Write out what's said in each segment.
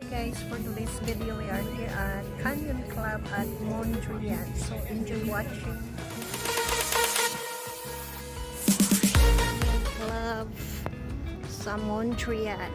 guys, for today's video we are here at Canyon Club at Montreal, so enjoy watching. Canyon Club sa Montreal,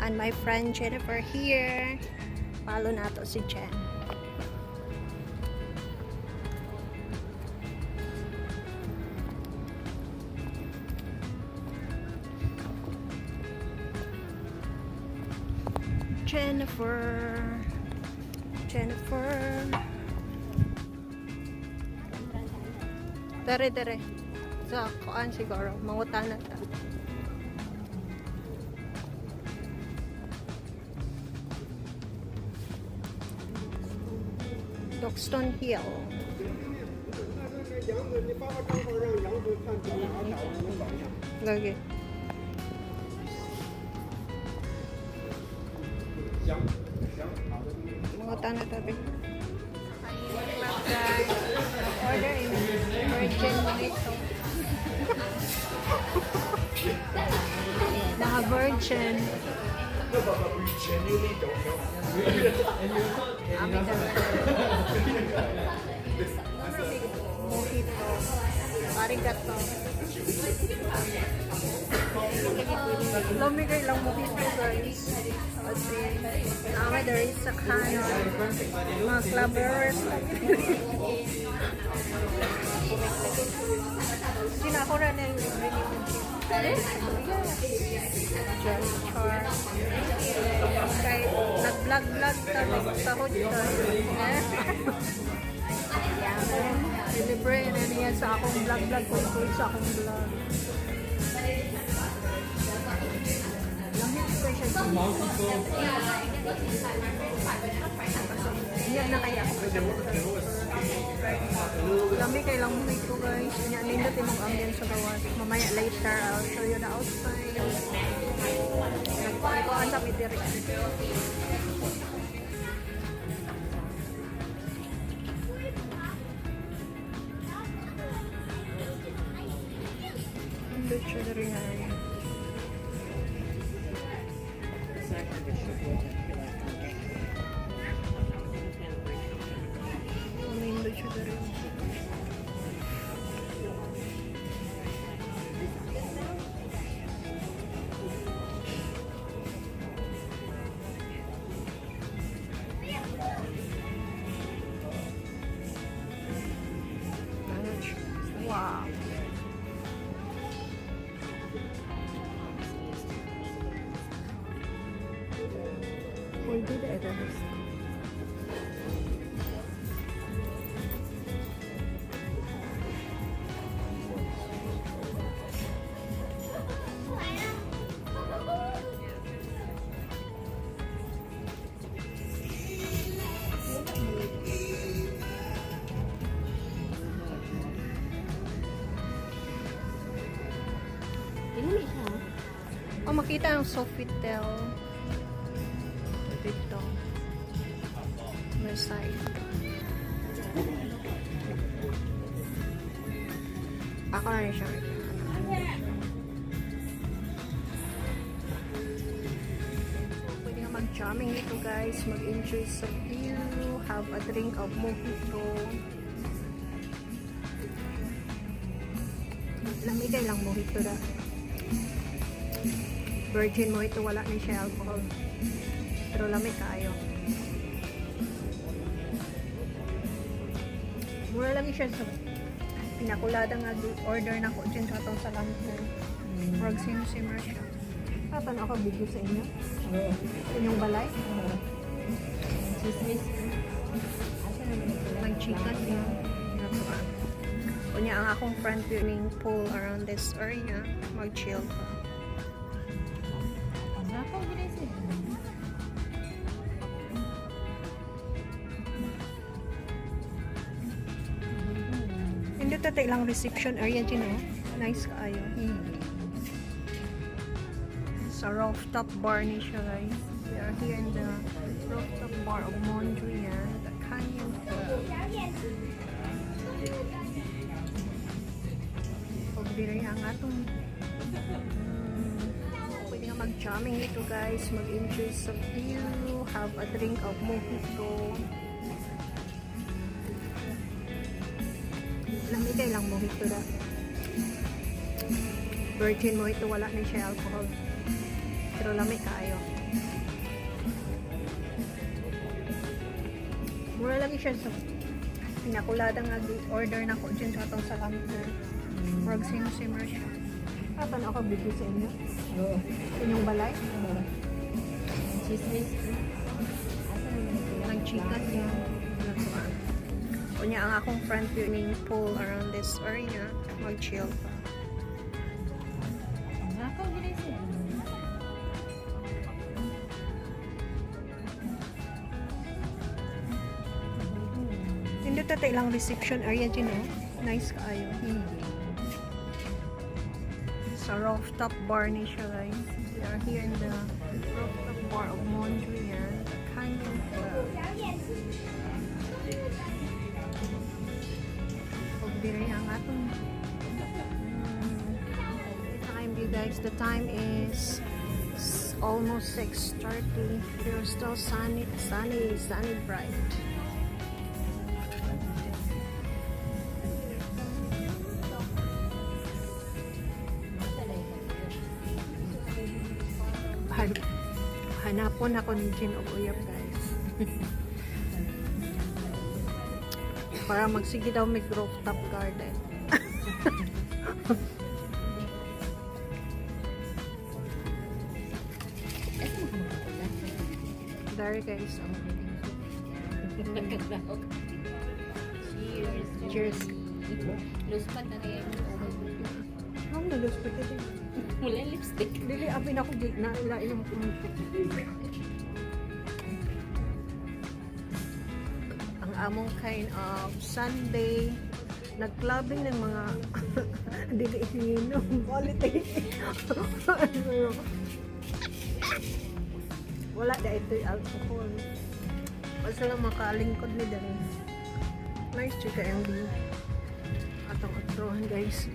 and my friend Jennifer here. Follow nato si Jen. Jennifer. Dere. Sa kuan siguro, mangutan na ta. Doxton Hill. Lagi. Mga tanah tabi. Guys, order in virgin mojito. Naka-virgin. Mojito. Arigato. Lumigay lang mojito guys. Kasi namin there is sa Canyon. Mga clubbers. Sinakura na yung kay nag-vlog sa hotel. Delivery na niya sa akong vlog kung sa akong vlog. Yan na kaya. Lami kay lang mo ito guys. Yan nindot imong ambience sa gawas. Mamaya later I'll show you the outside. Nagpapikuan sa midiri. Nindot siya na rin ay. Wow. We'll do the others. Oh, makita ang Sofitel dito. May side. Ako na siya. Pwede nga mag-jamming dito guys. Mag-enjoy sa view. Have a drink of mojito. Lamigay lang mojito na. Virgin mojito, wala na siya alcohol. Pero lamig kayo. Mura lang siya sa pinakulada nga order na ko dyan katong sa lantern. Frog simmer siya. Paano ako video sa inyo? Inyong balay? Chismis. May chicken niya. Kunya ang akong friend swimming pool around this area. Mag-chill pa. Hindi tatay lang reception area dyan eh. Nice kaayo. Sa rooftop bar ni siya guys. We are here in the rooftop bar of Montreal, the Canyon Club. Pag dire ang atong pwede nga mag Jamming ito guys, mag-enjoy sa view, have a drink of mojito. Lamigay lang mojito na. Virgin mojito, wala na siya alcohol. Pero lamig kayo. Mura lagi siya sa pinakulada nga order na ko dyan sa atong salam. Murag simmer siya. Ito na ako bigay sa inyo. Oo. Inyong balay. Chismis. Nag-chicken niya. Kunya ang akong friend viewing pool around this area. Mag-chill pa. Nakaw gina siya. Hindi tatay lang reception area dyan, oh. Nice kaayo. Sa rooftop bar ni siya, guys. We are here in the rooftop bar of Mondrian. Canyon Club. Huwag diri ang atong time, you guys. The time is almost 6:30. We're still sunny bright. Hanapon ako ni Jin o Uyap, guys. Para magsige daw may rooftop garden. Dari guys. Cheers. Luspat na rin. Ang nalos pa ito. Mula lipstick. Dili, apin ako di na ilain mo kung ang among kind of Sunday nag-clubbing ng mga dili ininom quality. Wala da ito alcohol. Basta lang makalingkod ni Dari. Nice chika MD. Atong atrohan guys.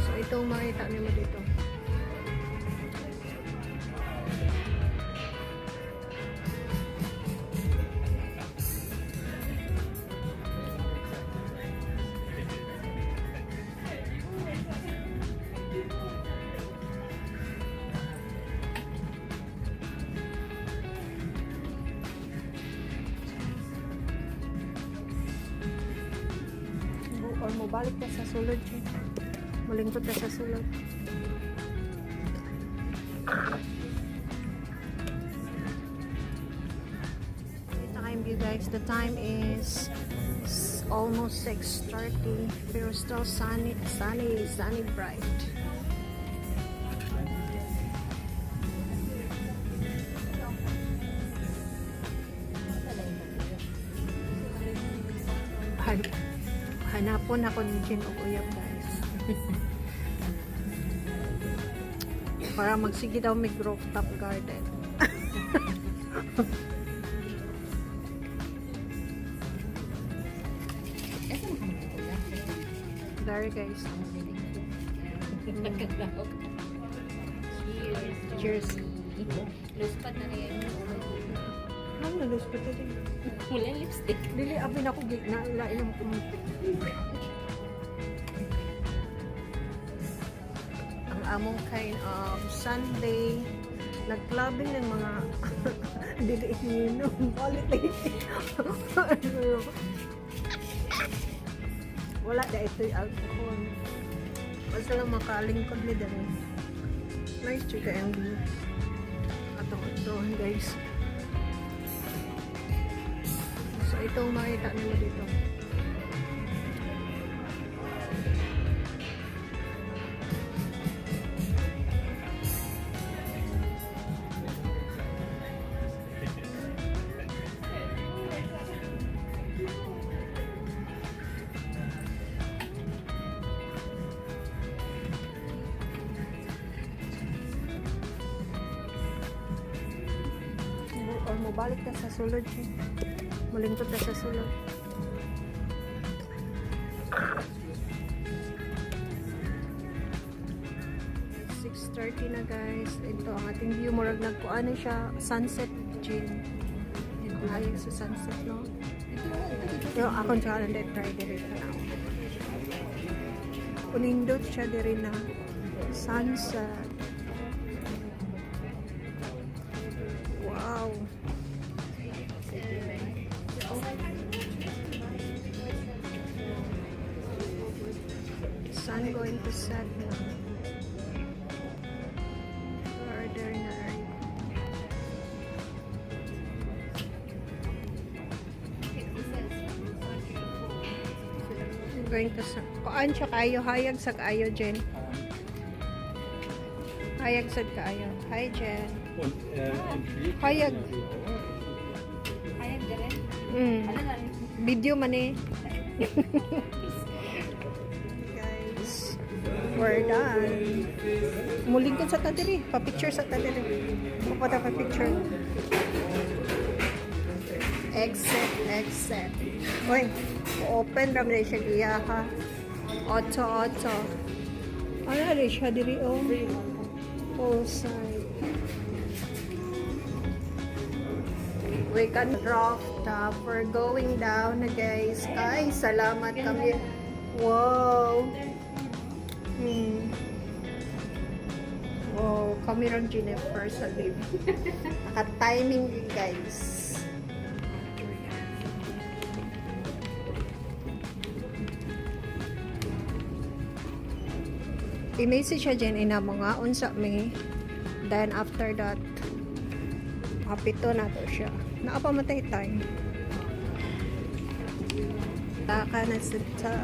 So itong makita niyo dito. Or mobalik ka sa sulod siya. Malingkod ka sa sulod. Time you guys, the time is almost 6:30. Pero still sunny bright. Hanapon ako ni Jin o Uyap, guys. Para magsige daw may rooftop garden. Dari guys. Cheers. Luspat na rin. Ang nalos pa ito. Mula lipstick. Dili, apin ako di na ilain mo kung ang among kind of Sunday nag-clubbing ng mga dili ininom quality. Wala da ito alcohol. Basta lang makalingkod ni Dari. Nice chika MD. Atong atrohan guys. So ito makita nila dito. Or mobalik ka sa sulod siya. Malingkod ka sa sulod. 6:30 na guys. Ito ang ating view. Murag nagkuan siya. Sunset gin. Ayun sa sunset, no? Pero akong siya na try diri na ako. Unindot siya diri na sunset. Wow. Sun going to set na. Order na rin. Going to set. Kuan siya kayo. Hayag sa kayo, Jen. Hayag sa kayo. Hi, Jen. Hayag. Hayag dyan Mm. Ano lang? Video man eh. Guys, we're done. Muling ko sa tadiri. Pa-picture sa tadiri. Pupunta pa-picture. Exit. Uy, open ram rin siya giya ha. 8. Ano rin siya diri oh. Full side. We can drop top. We're going down na guys. Ay, salamat kami. Wow. Wow, kami rin Jennifer sa live. Naka-timing din guys. I-message siya dyan ina mga unsa me. Then after that, kapito na to siya. Nakapamatay time. Taka na sa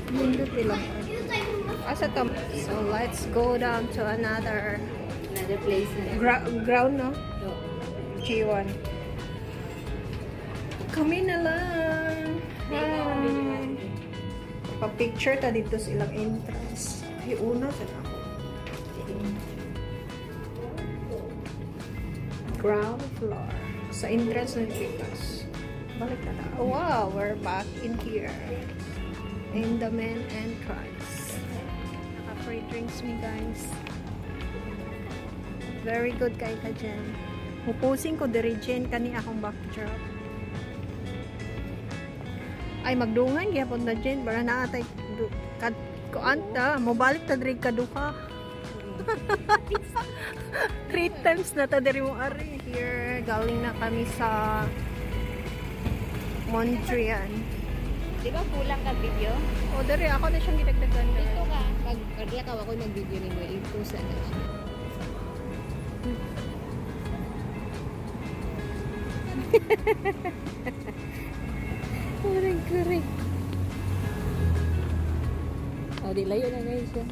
Mundot ilang. Asa to? So let's go down to another place na. ground, no? No. G1. Kami na lang. Hi. Pa-picture ta dito sa ilang entrance. Ay, una sa ako. Ground floor. Sa entrance ng Pikas. Balik na na. Oh, wow, we're back in here. In the main entrance. Naka-free drinks me, guys. Very good kay ka dyan. Pupusing ko diri dyan kani akong backdrop. Ay magdungan gyapon na dyan para naatay kuanta mo balik ta diri kaduha. 3 times na ta diri mo ari here. Galing na kami sa Montreal. Di ba kulang ka video? O diri ako na siyang gidagdagan. Dito ka. Pag kaya ka ako mag-video ni mo, i-post na siya. Kuring. Oh, di layo na guys siya.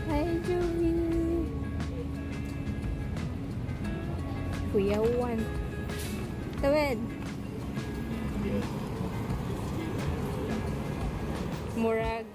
Hi, Joey. Kuya Juan. Tawid. Murag